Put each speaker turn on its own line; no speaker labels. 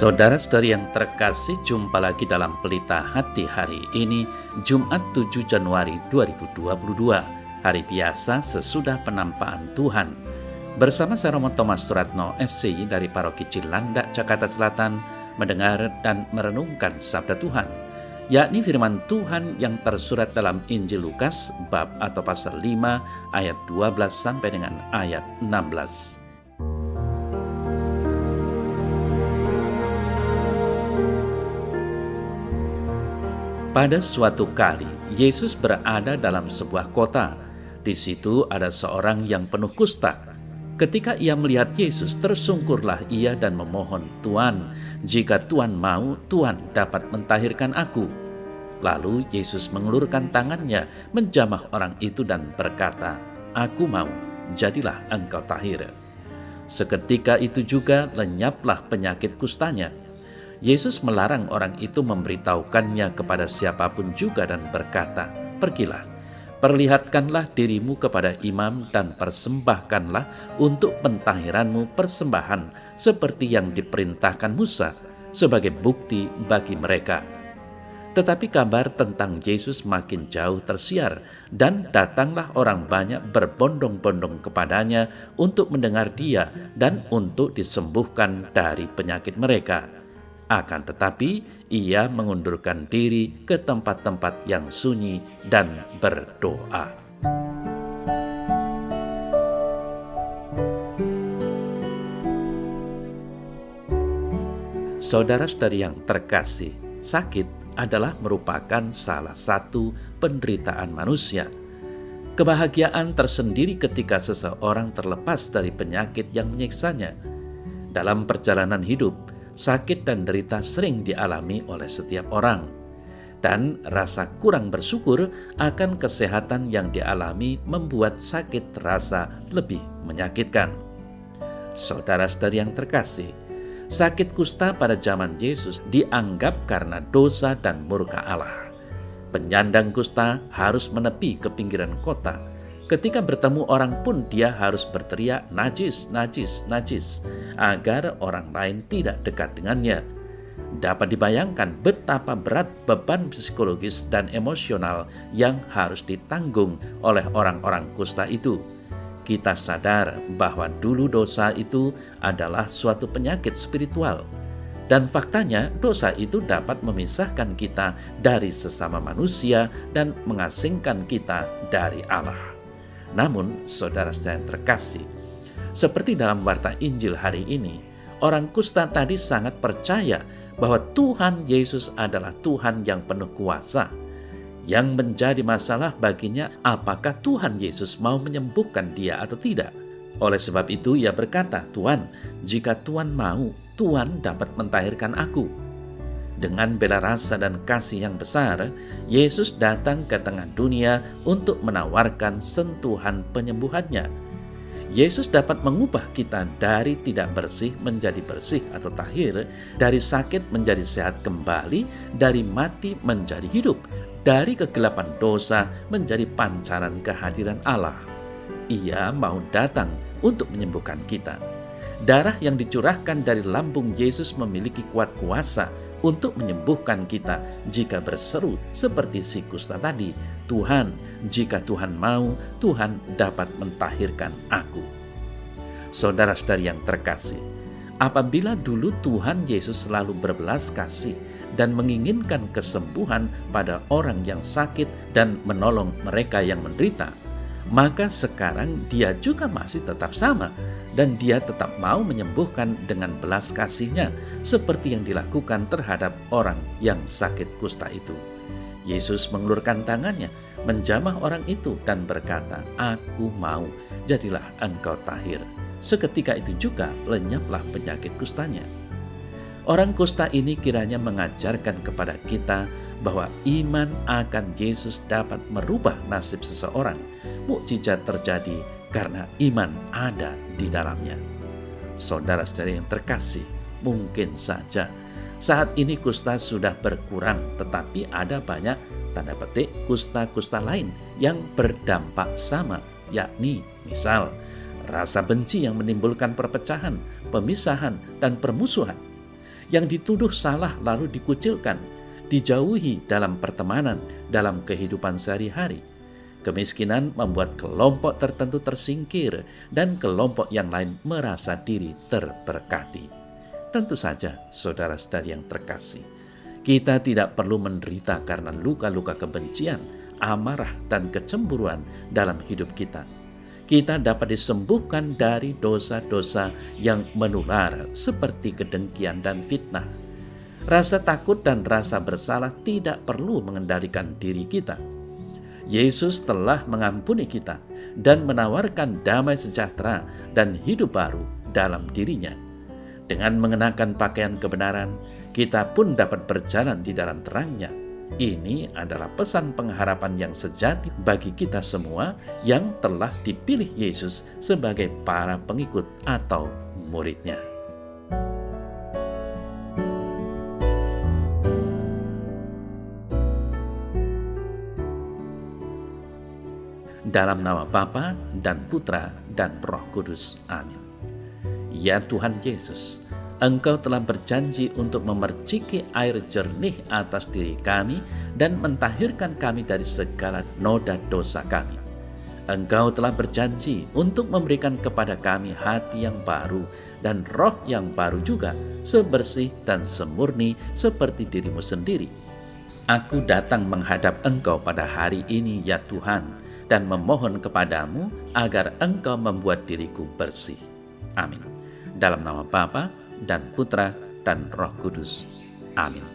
Saudara-saudari yang terkasih, jumpa lagi dalam Pelita Hati hari ini, Jumat 7 Januari 2022, hari biasa sesudah penampakan Tuhan. Bersama saya Romo Thomas Suratno SCY dari Paroki Cilandak, Jakarta Selatan, mendengar dan merenungkan Sabda Tuhan, yakni firman Tuhan yang tersurat dalam Injil Lukas, bab atau pasal 5, ayat 12 sampai dengan ayat 16. Pada suatu kali, Yesus berada dalam sebuah kota. Di situ ada seorang yang penuh kusta. Ketika ia melihat Yesus, tersungkurlah ia dan memohon, "Tuan, jika Tuan mau, Tuan dapat mentahirkan aku." Lalu Yesus mengulurkan tangannya, menjamah orang itu dan berkata, "Aku mau, jadilah engkau tahir." Seketika itu juga lenyaplah penyakit kustanya. Yesus melarang orang itu memberitahukannya kepada siapapun juga dan berkata, "Pergilah, perlihatkanlah dirimu kepada imam dan persembahkanlah untuk pentahiranmu persembahan seperti yang diperintahkan Musa sebagai bukti bagi mereka." Tetapi kabar tentang Yesus makin jauh tersiar dan datanglah orang banyak berbondong-bondong kepadanya untuk mendengar dia dan untuk disembuhkan dari penyakit mereka. Akan tetapi ia mengundurkan diri ke tempat-tempat yang sunyi dan berdoa. Saudara-saudari yang terkasih, sakit adalah merupakan salah satu penderitaan manusia. Kebahagiaan tersendiri ketika seseorang terlepas dari penyakit yang menyiksanya. Dalam perjalanan hidup, sakit dan derita sering dialami oleh setiap orang, dan rasa kurang bersyukur akan kesehatan yang dialami membuat sakit terasa lebih menyakitkan. Saudara-saudari yang terkasih, sakit kusta pada zaman Yesus dianggap karena dosa dan murka Allah. Penyandang kusta harus menepi ke pinggiran kota. Ketika bertemu orang pun dia harus berteriak, "Najis, najis, najis," agar orang lain tidak dekat dengannya. Dapat dibayangkan betapa berat beban psikologis dan emosional yang harus ditanggung oleh orang-orang kusta itu. Kita sadar bahwa dulu dosa itu adalah suatu penyakit spiritual. Dan faktanya dosa itu dapat memisahkan kita dari sesama manusia dan mengasingkan kita dari Allah. Namun, saudara-saudara yang terkasih, seperti dalam warta Injil hari ini, orang kusta tadi sangat percaya bahwa Tuhan Yesus adalah Tuhan yang penuh kuasa. Yang menjadi masalah baginya, apakah Tuhan Yesus mau menyembuhkan dia atau tidak. Oleh sebab itu ia berkata, "Tuan, jika Tuan mau, Tuan dapat mentahirkan aku." Dengan bela rasa dan kasih yang besar, Yesus datang ke tengah dunia untuk menawarkan sentuhan penyembuhannya. Yesus dapat mengubah kita dari tidak bersih menjadi bersih atau tahir, dari sakit menjadi sehat kembali, dari mati menjadi hidup, dari kegelapan dosa menjadi pancaran kehadiran Allah. Ia mau datang untuk menyembuhkan kita. Darah yang dicurahkan dari lambung Yesus memiliki kuat kuasa untuk menyembuhkan kita jika berseru seperti si kusta tadi, "Tuhan, jika Tuhan mau, Tuhan dapat mentahirkan aku." Saudara-saudari yang terkasih, apabila dulu Tuhan Yesus selalu berbelas kasih dan menginginkan kesembuhan pada orang yang sakit dan menolong mereka yang menderita, maka sekarang dia juga masih tetap sama dan dia tetap mau menyembuhkan dengan belas kasihnya seperti yang dilakukan terhadap orang yang sakit kusta itu. Yesus mengulurkan tangannya, menjamah orang itu dan berkata, "Aku mau, jadilah engkau tahir." Seketika itu juga lenyaplah penyakit kustanya. Orang kusta ini kiranya mengajarkan kepada kita bahwa iman akan Yesus dapat merubah nasib seseorang. Mukjizat terjadi karena iman ada di dalamnya. Saudara-saudari yang terkasih, mungkin saja saat ini kusta sudah berkurang, tetapi ada banyak tanda petik kusta-kusta lain yang berdampak sama, yakni misal rasa benci yang menimbulkan perpecahan, pemisahan, dan permusuhan. yang dituduh salah lalu dikucilkan, dijauhi dalam pertemanan, dalam kehidupan sehari-hari. Kemiskinan membuat kelompok tertentu tersingkir dan kelompok yang lain merasa diri terberkati. Tentu saja, saudara-saudari yang terkasih, kita tidak perlu menderita karena luka-luka kebencian, amarah, dan kecemburuan dalam hidup kita. Kita dapat disembuhkan dari dosa-dosa yang menular seperti kedengkian dan fitnah. Rasa takut dan rasa bersalah tidak perlu mengendalikan diri kita. Yesus telah mengampuni kita dan menawarkan damai sejahtera dan hidup baru dalam dirinya. Dengan mengenakan pakaian kebenaran, kita pun dapat berjalan di dalam terangnya. Ini adalah pesan pengharapan yang sejati bagi kita semua yang telah dipilih Yesus sebagai para pengikut atau muridnya. Dalam nama Bapa dan Putra dan Roh Kudus. Amin. Ya Tuhan Yesus, Engkau telah berjanji untuk memerciki air jernih atas diri kami dan mentahirkan kami dari segala noda dosa kami. Engkau telah berjanji untuk memberikan kepada kami hati yang baru dan roh yang baru juga, sebersih dan semurni seperti dirimu sendiri. Aku datang menghadap Engkau pada hari ini, ya Tuhan, dan memohon kepadamu agar Engkau membuat diriku bersih. Amin. Dalam nama Bapa dan Putra dan Roh Kudus. Amin.